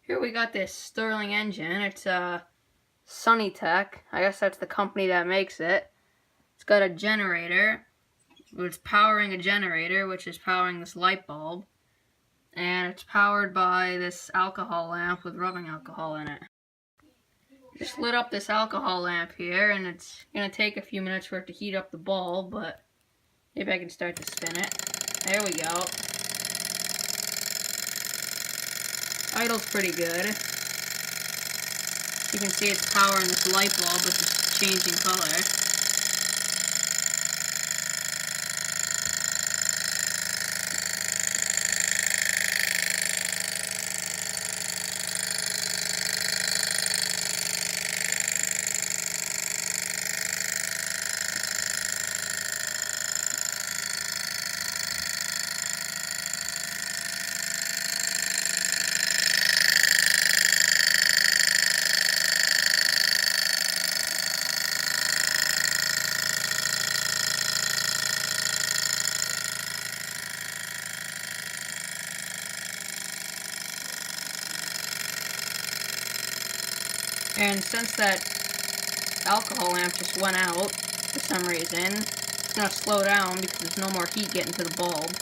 Here we got this Stirling engine. It's SunnyTech. I guess that's the company that makes it. It's got a generator. It's powering a generator, which is powering this light bulb. And it's powered by this alcohol lamp with rubbing alcohol in it. Just lit up this alcohol lamp here, and it's going to take a few minutes for it to heat up the bulb, but maybe I can start to spin it. There we go. Idle's pretty good. You can see it's powering this light bulb, which is changing color. And since that alcohol lamp just went out for some reason, it's going to slow down because there's no more heat getting to the bulb.